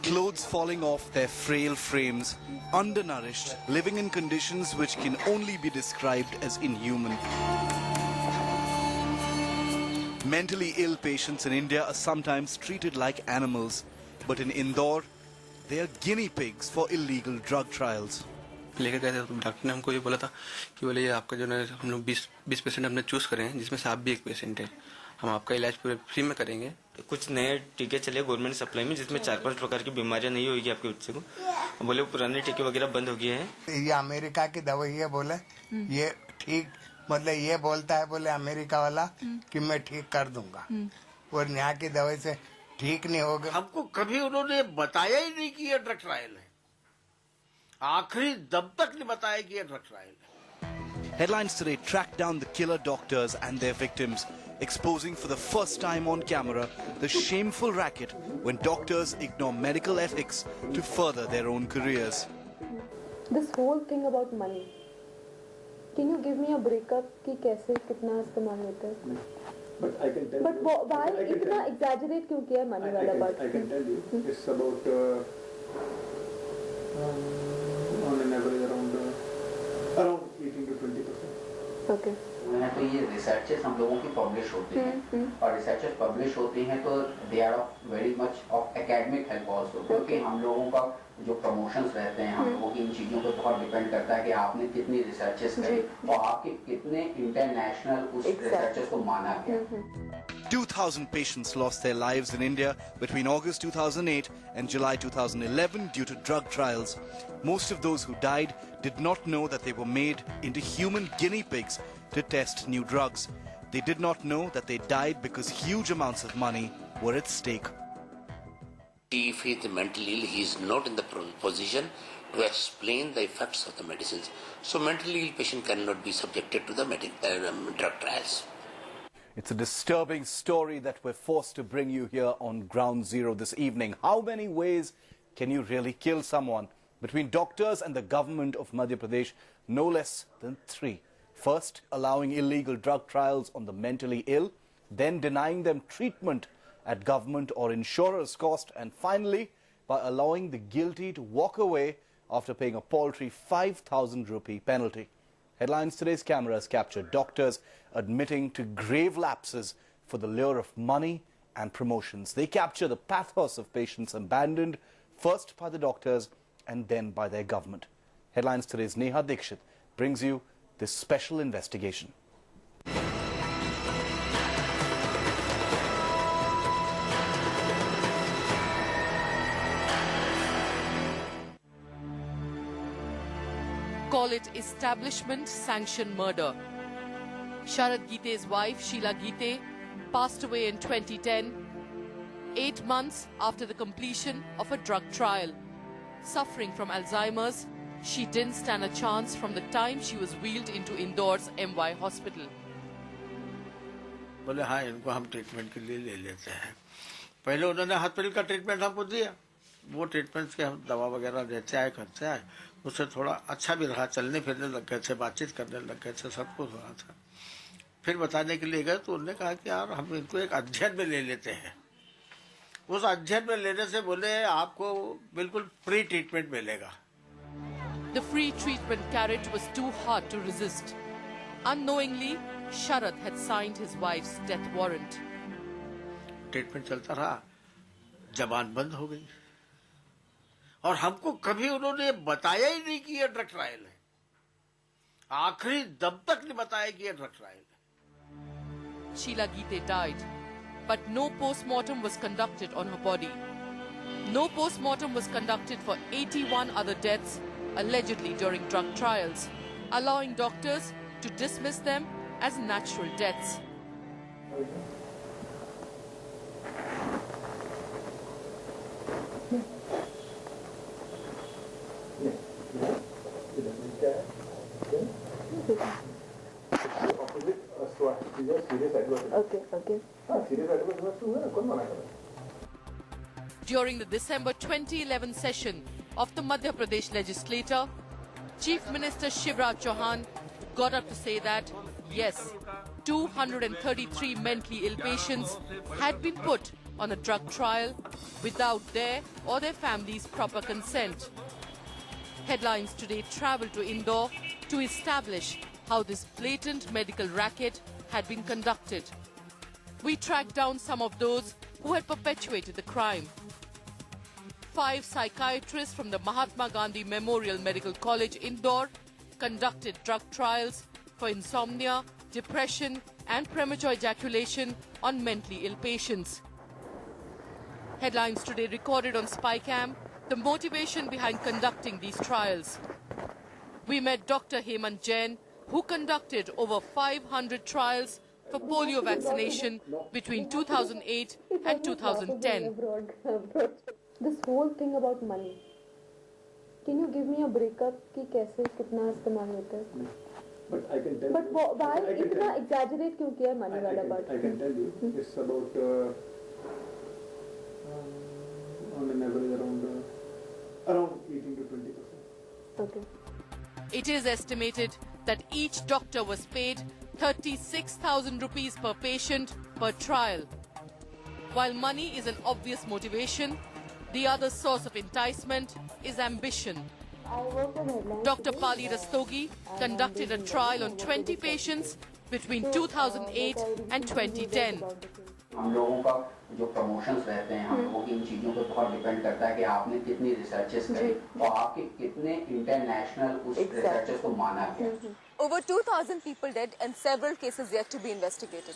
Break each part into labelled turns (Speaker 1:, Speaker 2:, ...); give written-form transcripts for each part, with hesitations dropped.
Speaker 1: clothes falling off their frail frames, undernourished, living in conditions which can only be described as inhuman. Mentally ill patients in India are sometimes treated like animals, but in Indore, they are guinea pigs for illegal drug trials.
Speaker 2: लेकर गए थे तो doctor ने हमको ये बोला था कि बोले ये आपका जो है हम लोग 20 पेशेंट हमने चूज करे हैं जिसमें से आप भी एक पेशेंट है, हम आपका इलाज पूरे फ्री में करेंगे।
Speaker 3: कुछ नए टीके चले गवर्नमेंट सप्लाई में जिसमें 4-5 प्रकार की बीमारियां नहीं होगी आपके बच्चे को। बोले पुराने टीके वगैरह बंद हो गए हैं।
Speaker 4: ये अमेरिका की दवाई है बोले ये ठीक, मतलब ये बोलता है बोले अमेरिका वाला कि मैं ठीक कर दूंगा, और यहाँ की दवाई से ठीक नहीं होगा।
Speaker 5: हमको कभी उन्होंने बताया ही नहीं कि ये ड्रग ट्रायल है, आखिरी दम तक नहीं बताया कि ये ड्रग ट्रायल है।
Speaker 1: Headlines today track down the killer doctors and their victims, exposing for the first time on camera the shameful racket when doctors ignore medical ethics to further their own careers.
Speaker 6: This whole thing about money, can you give me a breakup कि कैसे कितना इस्तेमाल होता है?
Speaker 7: But I can tell
Speaker 6: but
Speaker 7: you.
Speaker 6: Why इतना exaggerate क्यों किया money वाला बात?
Speaker 7: I can tell you. It's about on an average around 18 to 20%.
Speaker 6: Okay.
Speaker 8: तो ये रिसर्चेस हम लोगों की पब्लिश होते हैं और रिसर्चेस पब्लिश होती हैं तो they are of very much of academic help also, क्योंकि हम लोगों का जो प्रमोशंस रहते हैं हम लोगों की इन चीजों पर बहुत डिपेंड करता है कि आपने कितनी रिसर्चेस करी और आपके कितने इंटरनेशनल उस रिसर्चेस को माना गया।
Speaker 1: 2,000 patients lost their lives in India between August 2008 and July 2011 due to drug trials. Most of those who died did not know that they were made into human guinea pigs to test new drugs. They did not know that they died because huge amounts of money were at stake.
Speaker 9: If he is mentally ill, he is not in the position to explain the effects of the medicines. So mentally ill patient cannot be subjected to the drug trials.
Speaker 1: It's a disturbing story that we're forced to bring you here on Ground Zero this evening. How many ways can you really kill someone? Between doctors and the government of Madhya Pradesh, no less than 3. First, allowing illegal drug trials on the mentally ill, then denying them treatment at government or insurer's cost, and finally, by allowing the guilty to walk away after paying a paltry 5,000 rupee penalty. Headlines today's cameras captured doctors admitting to grave lapses for the lure of money and promotions. They capture the pathos of patients abandoned first by the doctors and then by their government. Headlines today's Neha Dixit brings you this special investigation.
Speaker 10: Call it establishment-sanctioned murder. Sharad Gite's wife, Sheila Gite, passed away in 2010, 8 months after the completion of a drug trial. Suffering from Alzheimer's, she didn't stand a chance from the time she was wheeled into Indore's MY hospital.
Speaker 5: बोले हाँ इनको हम treatment के लिए ले लेते हैं। पहले उन्होंने हॉस्पिटल का ट्रीटमेंट हमको दिया, वो ट्रीटमेंट के हम दवा वगैरह देते आए करते आए, उससे थोड़ा अच्छा भी रहा, चलने फिरने लग गए थे, बातचीत करने लग गए थे, सब कुछ हो रहा था। फिर बताने के लिए गए तो उन्होंने कहा कि यार हम इनको एक अध्ययन में ले लेते हैं। उस अध्ययन में लेने से बोले आपको बिल्कुल फ्री ट्रीटमेंट मिलेगा।
Speaker 10: The free treatment carrot was too hard to resist. Unknowingly, Sharad had signed his wife's death warrant.
Speaker 5: Treatment चलता रहा, जबान बंद हो गई और हमको कभी उन्होंने बताया ही नहीं कि ये ड्रग ट्रायल है, आखिरी दम तक नहीं बताया कि ये ड्रग ट्रायल है।
Speaker 10: Sheila Gite died, but no post-mortem was conducted on her body. No post-mortem was conducted for 81 other deaths, allegedly during drug trials, allowing doctors to dismiss them as natural deaths. During the December 2011 session of the Madhya Pradesh legislature, Chief Minister Shivraj Chauhan got up to say that, yes, 233 mentally ill patients had been put on a drug trial without their or their families' proper consent. Headlines today travelled to Indore to establish how this blatant medical racket had been conducted. We tracked down some of those who had perpetuated the crime. 5 psychiatrists from the Mahatma Gandhi Memorial Medical College, Indore, conducted drug trials for insomnia, depression and premature ejaculation on mentally ill patients. Headlines today recorded on Spycam the motivation behind conducting these trials. We met Dr. Hemant Jain, who conducted over 500 trials for polio vaccination between 2008 and 2010.
Speaker 6: This whole thing about money. Can you give me a breakup कि कैसे कितना इस्तेमाल होता है?
Speaker 7: But I can tell
Speaker 6: But
Speaker 7: you.
Speaker 6: why
Speaker 7: I can
Speaker 6: इतना
Speaker 7: tell-
Speaker 6: exaggerate क्यों किया है money वाला part?
Speaker 7: I can tell you. It's about on an average around 18 to 20%.
Speaker 6: Okay.
Speaker 10: It is estimated that each doctor was paid 36,000 rupees per patient per trial. While money is an obvious motivation, the other source of enticement is ambition.
Speaker 6: I work on headlines.
Speaker 10: Dr. Pali Rastogi conducted a trial on 20 patients between 2008 and 2010.
Speaker 8: हम लोगों का जो promotions रहते हैं हम लोगों की इन चीज़ों पे बहुत डिपेंड करता है कि आपने कितनी रिसर्चेस करी और आपके कितने इंटरनेशनल उस रिसर्चेस को माना गया.
Speaker 11: Over 2,000 people dead and several cases yet to be investigated.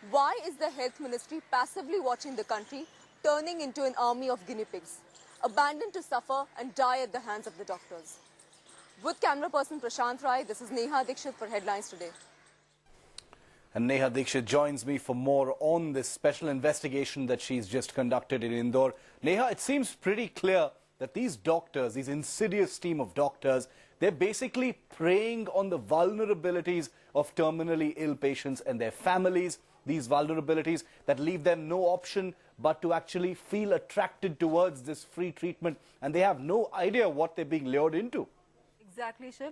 Speaker 11: Why is the health ministry passively watching the country turning into an army of guinea pigs, abandoned to suffer and die at the hands of the doctors? With camera person Prashant Rai, this is Neha Dixit for Headlines Today.
Speaker 1: And Neha Dixit joins me for more on this special investigation that she's just conducted in Indore. Neha, it seems pretty clear that these doctors, these insidious team of doctors, they're basically preying on the vulnerabilities of terminally ill patients and their families, these vulnerabilities that leave them no option but to actually feel attracted towards this free treatment, and they have no idea what they're being lured into.
Speaker 12: Exactly, Shiv.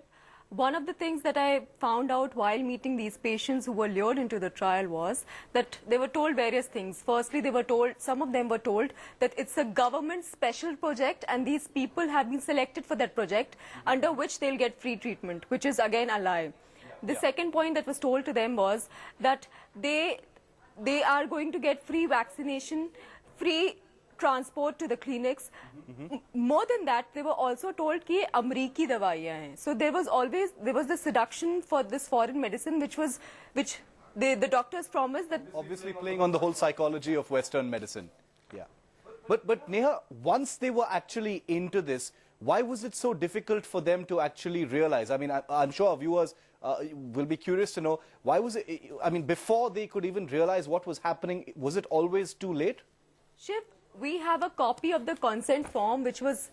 Speaker 12: One of the things that I found out while meeting these patients who were lured into the trial was that they were told various things. Firstly, they were told, some of them were told that it's a government special project and these people have been selected for that project under which they'll get free treatment, which is again a lie. The second point that was told to them was that they are going to get free vaccination, free transport to the clinics. More than that, they were also told कि अमरीकी दवाइयाँ हैं. So there was the seduction for this foreign medicine, which the doctors promised that.
Speaker 1: Obviously playing on the whole psychology of Western medicine. Yeah. But Neha, once they were actually into this, why was it so difficult for them to actually realize? I mean, I'm sure our viewers will be curious to know, why was it, I mean, before they could even realize what was happening, was it always too late?
Speaker 12: Shiv, we have a copy of the consent form which was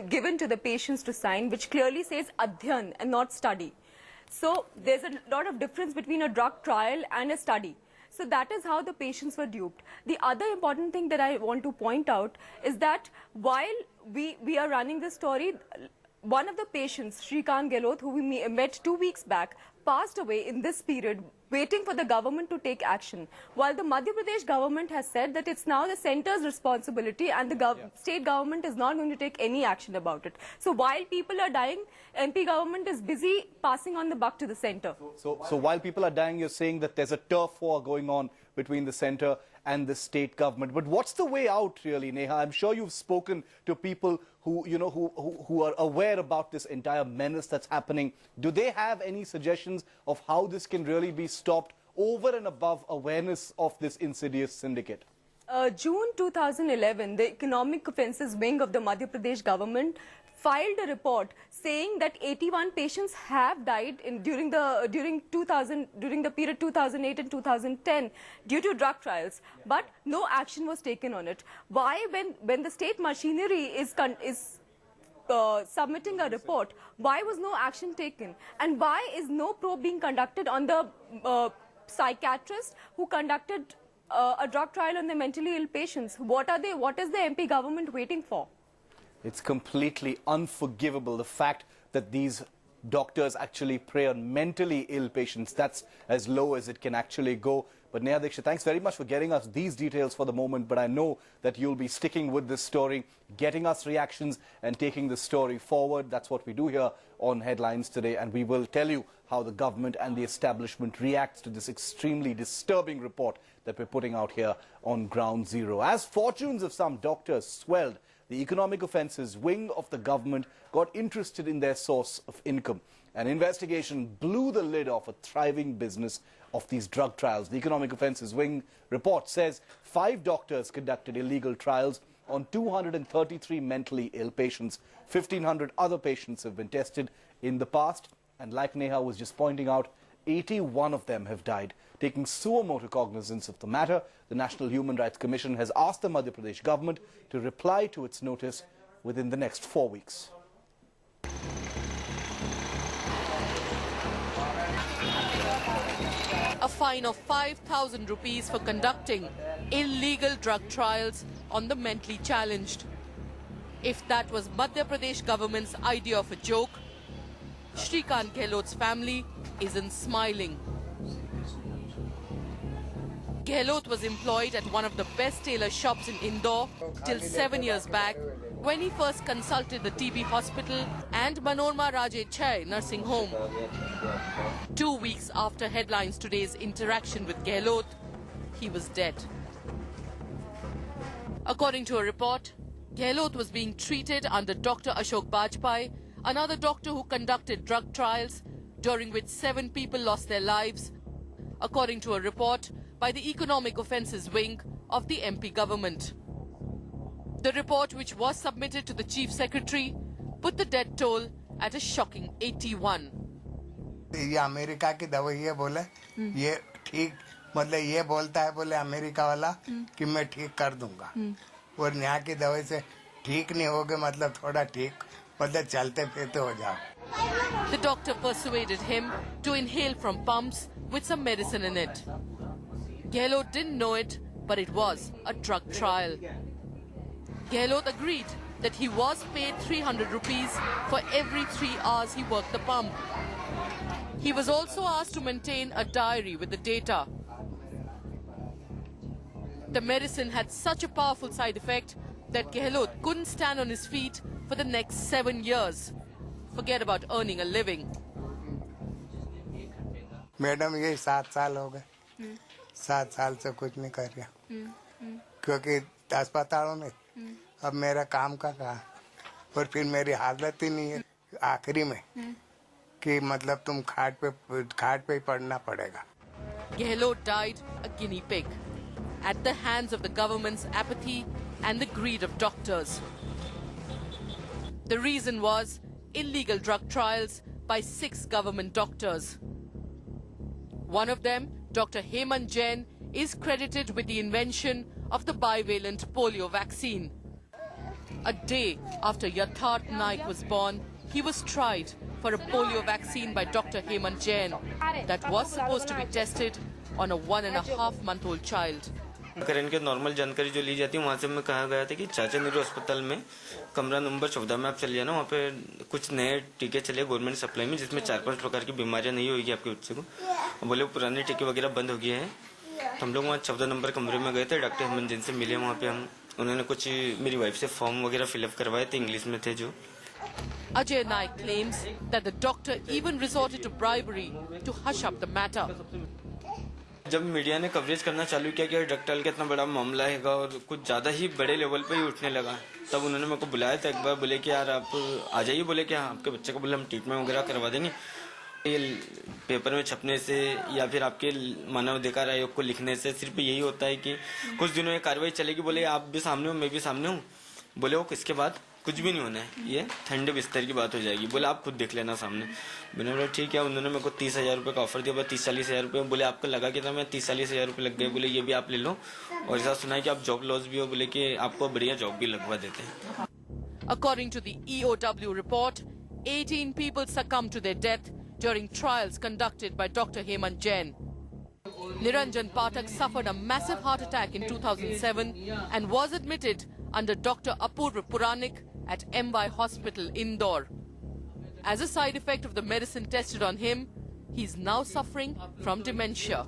Speaker 12: given to the patients to sign, which clearly says adhyan and not study. So there's a lot of difference between a drug trial and a study. So that is how the patients were duped. The other important thing that I want to point out is that while we are running this story, one of the patients, Shrikant Gehlot, who we met 2 weeks back, passed away in this period, waiting for the government to take action. While the Madhya Pradesh government has said that it's now the centre's responsibility and the state government is not going to take any action about it. So while people are dying, MP government is busy passing on the buck to the centre.
Speaker 1: So while people are dying, you're saying that there's a turf war going on between the centre and the state government. But what's the way out, really, Neha? I'm sure you've spoken to people who, you know, who are aware about this entire menace that's happening. Do they have any suggestions of how this can really be stopped over and above awareness of this insidious syndicate?
Speaker 12: June 2011, the Economic Offences Wing of the Madhya Pradesh government filed a report saying that 81 patients have died during the period 2008 and 2010 due to drug trials, but no action was taken on it. Why, when the state machinery is submitting a report, why was no action taken? And why is no probe being conducted on the psychiatrist who conducted a drug trial on the mentally ill patients? What is the MP government waiting for?
Speaker 1: It's completely unforgivable, the fact that these doctors actually prey on mentally ill patients. That's as low as it can actually go. But Neha Dixit, thanks very much for getting us these details for the moment. But I know that you'll be sticking with this story, getting us reactions and taking the story forward. That's what we do here on Headlines today. And we will tell you how the government and the establishment reacts to this extremely disturbing report that we're putting out here on Ground Zero. As fortunes of some doctors swelled, the Economic Offences Wing of the government got interested in their source of income. An investigation blew the lid off a thriving business of these drug trials. The Economic Offences Wing report says 5 doctors conducted illegal trials on 233 mentally ill patients. 1,500 other patients have been tested in the past. And like Neha was just pointing out, 81 of them have died. Taking suo motu cognizance of the matter, the National Human Rights Commission has asked the Madhya Pradesh government to reply to its notice within the next 4 weeks.
Speaker 10: A fine of 5,000 rupees for conducting illegal drug trials on the mentally challenged. If that was Madhya Pradesh government's idea of a joke, Shrikant Gehlot's family isn't smiling. Gehlot was employed at one of the best tailor shops in Indore till 7 years back when he first consulted the TB hospital and Manorma Rajechai nursing home. 2 weeks after Headlines Today's interaction with Gehlot, he was dead. According to a report, Gehlot was being treated under Dr. Ashok Bajpai, another doctor who conducted drug trials, during which 7 people lost their lives, according to a report by the Economic Offences Wing of the MP government. The report, which was submitted to the Chief Secretary, put the death toll at a shocking 81.
Speaker 4: ये America की दवाई है बोले ये ठीक मतलब ये बोलता है बोले अमेरिका वाला कि मैं ठीक कर दूंगा और यहाँ की दवाई से ठीक नहीं होगे मतलब थोड़ा ठीक मतलब चलते फिरते हो जाओ.
Speaker 10: The doctor persuaded him to inhale from pumps with some medicine in it. Gehlot didn't know it, but it was a drug trial. Gehlot agreed that he was paid 300 rupees for every 3 hours he worked the pump. He was also asked to maintain a diary with the data. The medicine had such a powerful side effect that Gehlot couldn't stand on his feet for the next 7 years. Forget about earning a living.
Speaker 4: Madam ये 7 साल हो गए 7 साल से कुछ नहीं कर रहा क्योंकि अस्पतालों में अब मेरा काम का कहा और फिर मेरी हालत ही नहीं है आखिरी में कि मतलब तुम खाट पे ही पड़ना पड़ेगा.
Speaker 10: Gehlot died a guinea pig at the hands of the government's apathy and the greed of doctors. The reason was illegal drug trials by 6 government doctors. One of them, Dr. Hemant Jain, is credited with the invention of the bivalent polio vaccine. A day after Yatharth Naik was born, he was tried for a polio vaccine by Dr. Hemant Jain that was supposed to be tested on a 1.5-month-old child.
Speaker 3: करण के normal जानकारी जो ली जाती है वहाँ से हमें कहा गया था कि चाचा नेहरू अस्पताल में कमरा नंबर 14 में आप चले जाना वहाँ पे कुछ नए टीके चले गवर्नमेंट सप्लाई में जिसमें 4-5 प्रकार की बीमारियां नहीं होगी आपके बच्चे को बोले पुराने टीके वगैरह बंद हो गए हैं. तो हम लोग वहाँ 14 नंबर कमरे में गए थे डॉक्टर हेमंत जैन से मिले वहाँ पे हम उन्होंने कुछ मेरी वाइफ से फॉर्म वगैरह फिलअप करवाए थे इंग्लिश में थे जो.
Speaker 10: Ajay Naik claims that the doctor even resorted to bribery to hush up the matter.
Speaker 3: जब मीडिया ने कवरेज करना चालू किया कि ड्रग ट्रायल का इतना बड़ा मामला है और कुछ ज़्यादा ही बड़े लेवल पे ही उठने लगा तब उन्होंने मेरे को बुलाया था एक बार बोले कि यार आप आ जाइए बोले कि आपके बच्चे को बोले हम ट्रीटमेंट वगैरह करवा देंगे. ये पेपर में छपने से या फिर आपके मानव अधिकार आयोग को लिखने से सिर्फ यही होता है कि कुछ दिनों ये कार्रवाई चलेगी. बोले आप भी सामने हो मैं भी सामने हूँ. बोले वो किसके बाद कुछ भी नहीं होना है ये ठंडे बिस्तर की बात हो जाएगी. बोले आप खुद देख लेना सामने. मैंने बोला ठीक है. उन्होंने मेरे को 30,000 रुपये का ऑफर दिया. 30-40 हज़ार रुपये. बोले आपको लगा कि था मैं 30-40 हज़ार रुपये लग गए. बोले ये भी आप ले लो और ऐसा सुना है कि आप जॉब लॉस भी हो. बोले कि आपको बढ़िया जॉब भी लगवा देते हैं.
Speaker 10: According to the EOW report, 18 people succumbed to their death during trials conducted by Dr. Hemant Jain. Niranjan Pathak suffered a massive heart attack in 2007 and was admitted under Dr. Apurva Puranik at MY Hospital, Indore. As a side effect of the medicine tested on him, he's now suffering from dementia.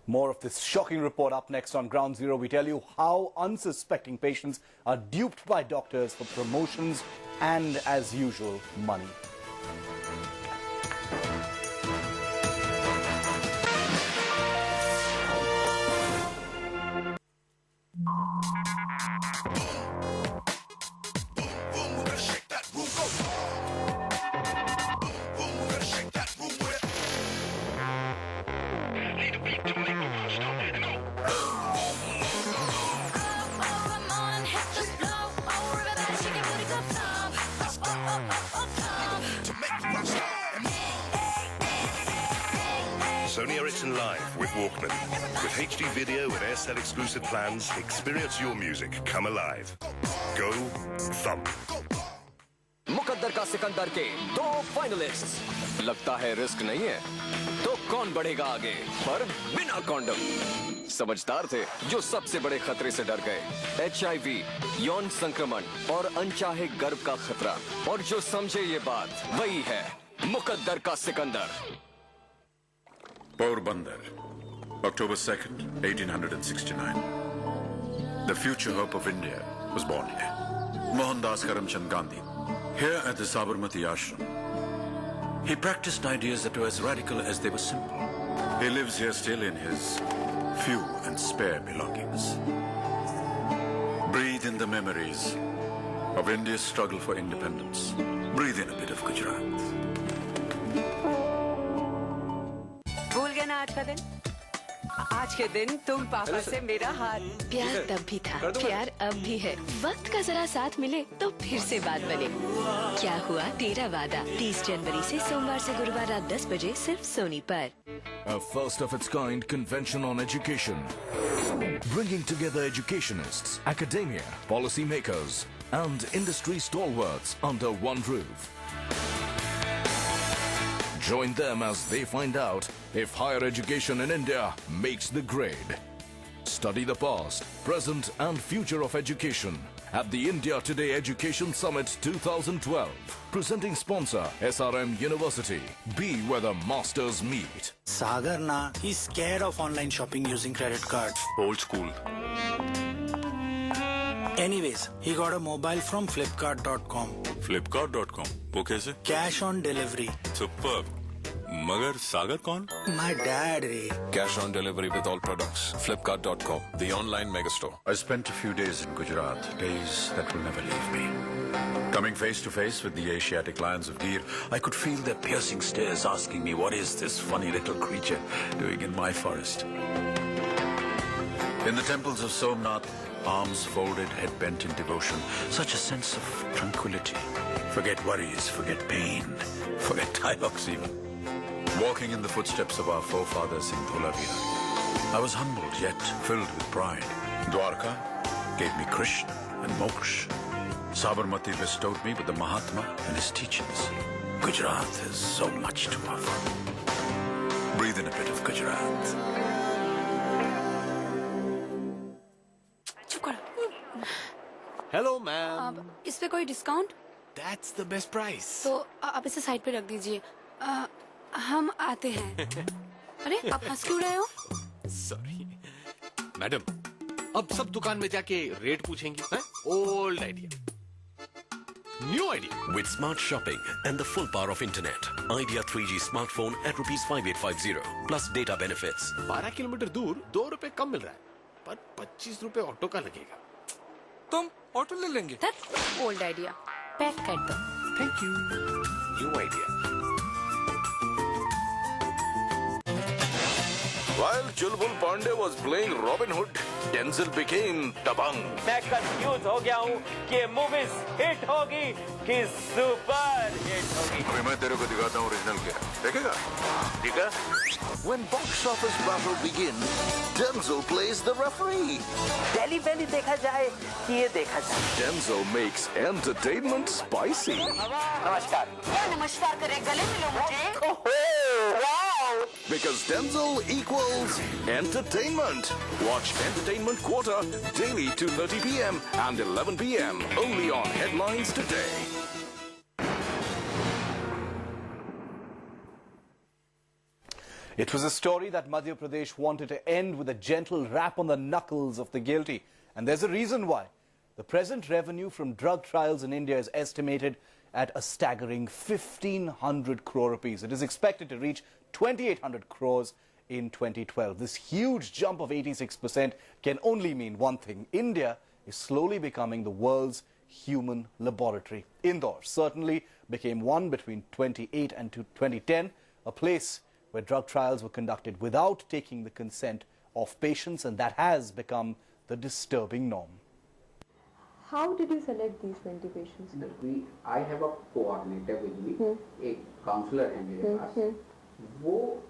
Speaker 1: More of this shocking report up next on Ground Zero. We tell you how unsuspecting patients are duped by doctors for promotions and, as usual, money.
Speaker 13: Sony Ericsson Live with Walkman. With HD video and Aircell exclusive plans, experience your music come alive. Go thump.
Speaker 14: मुकद्दर का सिकंदर के 2 finalists. लगता है risk नहीं है तो कौन बढ़ेगा आगे, पर बिना कॉन्डम। समझदार थे जो सबसे बड़े खतरे से डर गए, HIV, यौन संक्रमण और अनचाहे गर्भ का खतरा, और जो समझे ये बात वही है मुकद्दर का Sikandar.
Speaker 15: Porbandar, October 2nd, 1869. The future hope of India was born here. Mohandas Karamchand Gandhi, here at the Sabarmati Ashram. He practiced ideas that were as radical as they were simple. He lives here still in his few and spare belongings. Breathe in the memories of India's struggle for independence. Breathe in a bit of Gujarat.
Speaker 16: भूल गया ना आज का दिन? आज के दिन तुम पापा से मेरा हाथ।
Speaker 17: प्यार तब भी था, प्यार अब भी है। वक्त का जरा साथ मिले तो फिर से बात बने। क्या हुआ तेरा वादा, 30 जनवरी से सोमवार से गुरुवार रात 10 बजे सिर्फ सोनी पर।
Speaker 18: A first of its kind convention on education, bringing together educationists, academia, policymakers, and industry stalwarts under one roof. Join them as they find out if higher education in India makes the grade. Study the past, present and future of education at the India Today Education Summit 2012. Presenting sponsor SRM University. Be where the masters meet.
Speaker 19: Sagar na, he's scared of online shopping using credit cards.
Speaker 15: Old school.
Speaker 19: Anyways, he got a mobile from Flipkart.com.
Speaker 15: Flipkart.com. वो कैसे?
Speaker 19: Cash on delivery.
Speaker 15: Superb. मगर सागर कौन?
Speaker 19: My dad, रे.
Speaker 18: Cash on delivery with all products. Flipkart.com, the online megastore.
Speaker 15: I spent a few days in Gujarat, days that will never leave me. Coming face to face with the Asiatic lions of Gir, I could feel their piercing stares asking me, what is this funny little creature doing in my forest? In the temples of Somnath, arms folded, head bent in devotion, such a sense of tranquility. Forget worries, forget pain, forget dialogues even. Walking in the footsteps of our forefathers in Dholavira, I was humbled yet filled with pride. Dwarka gave me Krishna and Moksha. Sabarmati bestowed me with the Mahatma and his teachings. Gujarat has so much to offer. Breathe in a bit of Gujarat.
Speaker 20: Hello ma'am.
Speaker 21: इस पे कोई discount?
Speaker 20: That's the best price.
Speaker 21: तो आप इसे side पे रख दीजिए। हम आते हैं। अरे आप हंस क्यों रहे हो?
Speaker 20: सॉरी मैडम, अब सब दुकान में जाके रेट पूछेंगी? Old idea, new idea.
Speaker 22: With smart shopping and the full power of internet, Idea 3G smartphone at ₹5850 plus data benefits.
Speaker 20: 12 kilometre दूर ₹2 कम मिल रहा है, पर ₹25 ऑटो का लगेगा।
Speaker 21: तुम ऑटो ले लेंगे? ओल्ड आइडिया, पैक कर दो।
Speaker 20: Thank you. New idea.
Speaker 18: While Julbul Pandey was playing Robin Hood, Denzel became Dabang.
Speaker 23: मैं कंफ्यूज हो गया हूँ कि ये मूवीज हिट होगी कि सुपर हिट होगी।
Speaker 15: अभी मैं तेरे को दिखाता हूँ ओरिजिनल क्या, देखेगा? ठीक है?
Speaker 18: When box office battle begins, Denzel plays the referee.
Speaker 23: पहली पहली देखा जाए कि ये देखा जाए।
Speaker 18: Denzel makes entertainment spicy.
Speaker 23: नमस्कार।
Speaker 21: नमस्कार करे, गले मिलो मुझे।
Speaker 18: Because Denzel equals entertainment. Watch Entertainment Quarter daily 2:30 p.m. and 11 p.m. only on Headlines Today.
Speaker 1: It was a story that Madhya Pradesh wanted to end with a gentle rap on the knuckles of the guilty. And there's a reason why. The present revenue from drug trials in India is estimated at a staggering 1,500 crore rupees. It is expected to reach 2,800 crores in 2012. This huge jump of 86% can only mean one thing. India is slowly becoming the world's human laboratory. Indore certainly became one between 2008 and 2010, a place where drug trials were conducted without taking the consent of patients, and that has become the disturbing norm.
Speaker 6: How did you select these 20 patients?
Speaker 8: I have a coordinator with me, a counselor है मेरे पास.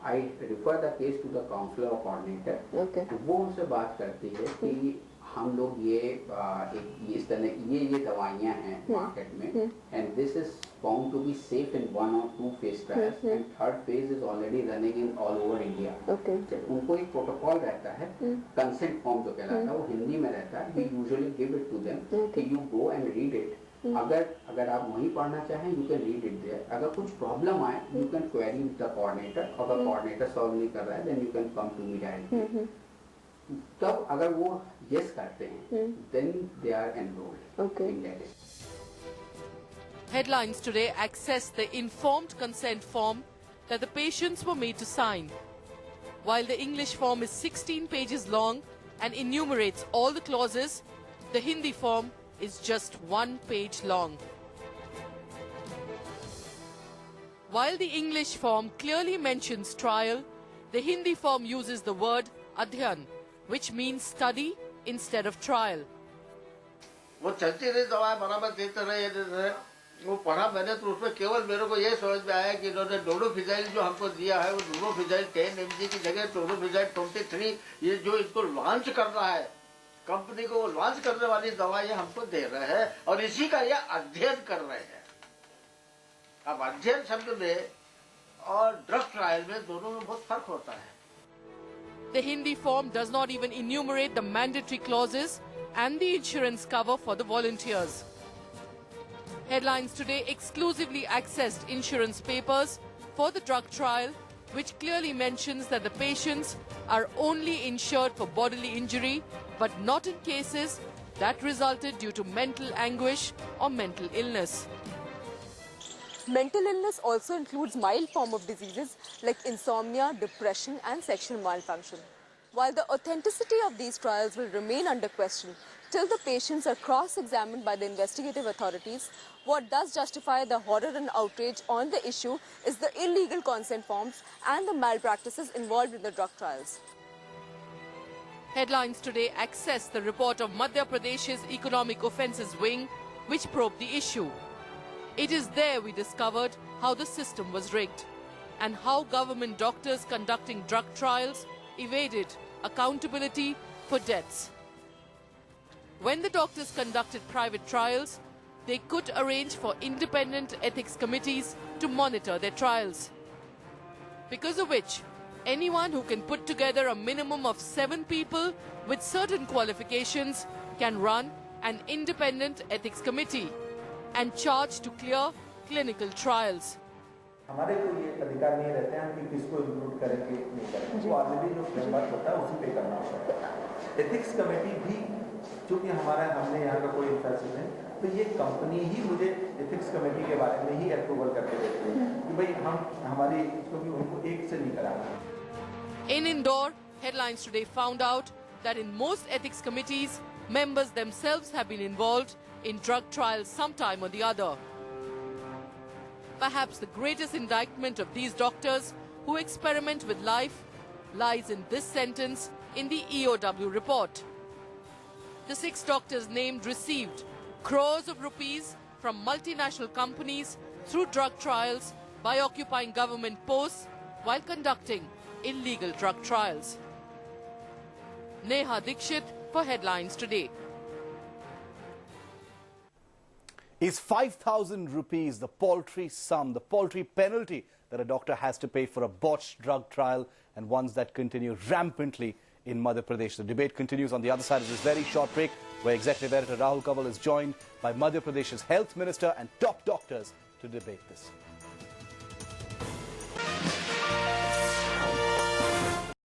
Speaker 8: I refer the case to the counselor or coordinator.
Speaker 6: Okay.
Speaker 8: वो उनसे बात करती है कि हम लोग ये इस तरह ये दवाइयाँ हैं मार्केट में, and this is found to be safe in 1 or 2 phase trials, and 3rd phase is already running in all over India.
Speaker 6: Okay.
Speaker 8: उनको एक प्रोटोकॉल रहता है, कंसेंट फॉर्म जो कहलाता है वो हिंदी में रहता है. We usually give it to them कि you go and read it. अगर आप वहीं पढ़ना चाहें, you can read it there. अगर कुछ प्रॉब्लम आए, you can query with the coordinator. अगर coordinator solve नहीं कर रहा है, then you can come to me directly. तब अगर वो yes करते हैं, then they are enrolled in that.
Speaker 10: Headlines today access the informed consent form that the patients were made to sign. While the English form is 16 pages long and enumerates all the clauses, the Hindi form is just 1 page long. While the English form clearly mentions trial, the Hindi form uses the word adhyan, which means study instead of trial.
Speaker 2: वो चलती रही दवाएं बराबर देते रहे, वो पढ़ा मैंने तो उसमें केवल मेरे को ये समझ में आया कि इन्होंने डोलोफिजाइल जो हमको दिया है वो डोलोफिजाइल 10 mg की जगह डोलोफिजाइल 23 ये जो इनको लॉन्च करना है कंपनी को, वो लॉन्च करने वाली दवाइयां हमको दे रहे हैं और इसी का ये अध्ययन कर रहे हैं. अब अध्ययन शब्द में और ड्रग ट्रायल में दोनों में बहुत फर्क होता है.
Speaker 10: The Hindi form does not even enumerate the mandatory clauses and the insurance cover for the volunteers. Headlines today exclusively accessed insurance papers for the drug trial, which clearly mentions that the patients are only insured for bodily injury, but not in cases that resulted due to mental anguish or mental illness.
Speaker 11: Mental illness also includes mild form of diseases like insomnia, depression and sexual malfunction. While the authenticity of these trials will remain under question till the patients are cross-examined by the investigative authorities, what does justify the horror and outrage on the issue is the illegal consent forms and the malpractices involved in the drug trials.
Speaker 10: Headlines today access the report of Madhya Pradesh's Economic Offences Wing, which probed the issue. It is there we discovered how the system was rigged and how government doctors conducting drug trials evaded accountability for deaths. When the doctors conducted private trials, they could arrange for independent ethics committees to monitor their trials. Because of which, anyone who can put together a minimum of 7 people with certain qualifications can run an independent ethics committee and charge to clear clinical trials.
Speaker 5: हमारे को ये अधिकार नहीं रहते हैं कि किसको include करें कि नहीं करें. वो ऑलरेडी जो फ्रेमवर्क होता है उसी पे करना होता है. एथिक्स कमेटी भी चूंकि हमने यहाँ का कोई इंफ्रास्ट्रक्चर है, तो ये कंपनी ही मुझे एथिक्स कमेटी के बारे में ही अप्रूवल करके देती है कि भाई हम हमारी क्योंकि उनको एक से नहीं कराना.
Speaker 10: In Indore, Headlines Today found out that in most ethics committees, members themselves have been involved in drug trials sometime or the other. Perhaps the greatest indictment of these doctors who experiment with life lies in this sentence in the EOW report. The 6 doctors named received crores of rupees from multinational companies through drug trials by occupying government posts while conducting illegal drug trials. Neha Dixit for Headlines Today.
Speaker 1: Is 5,000 rupees the paltry sum, the paltry penalty that a doctor has to pay for a botched drug trial, and ones that continue rampantly in Madhya Pradesh? The debate continues on the other side of this very short break, where Executive Editor Rahul Kanwal is joined by Madhya Pradesh's Health Minister and top doctors to debate this.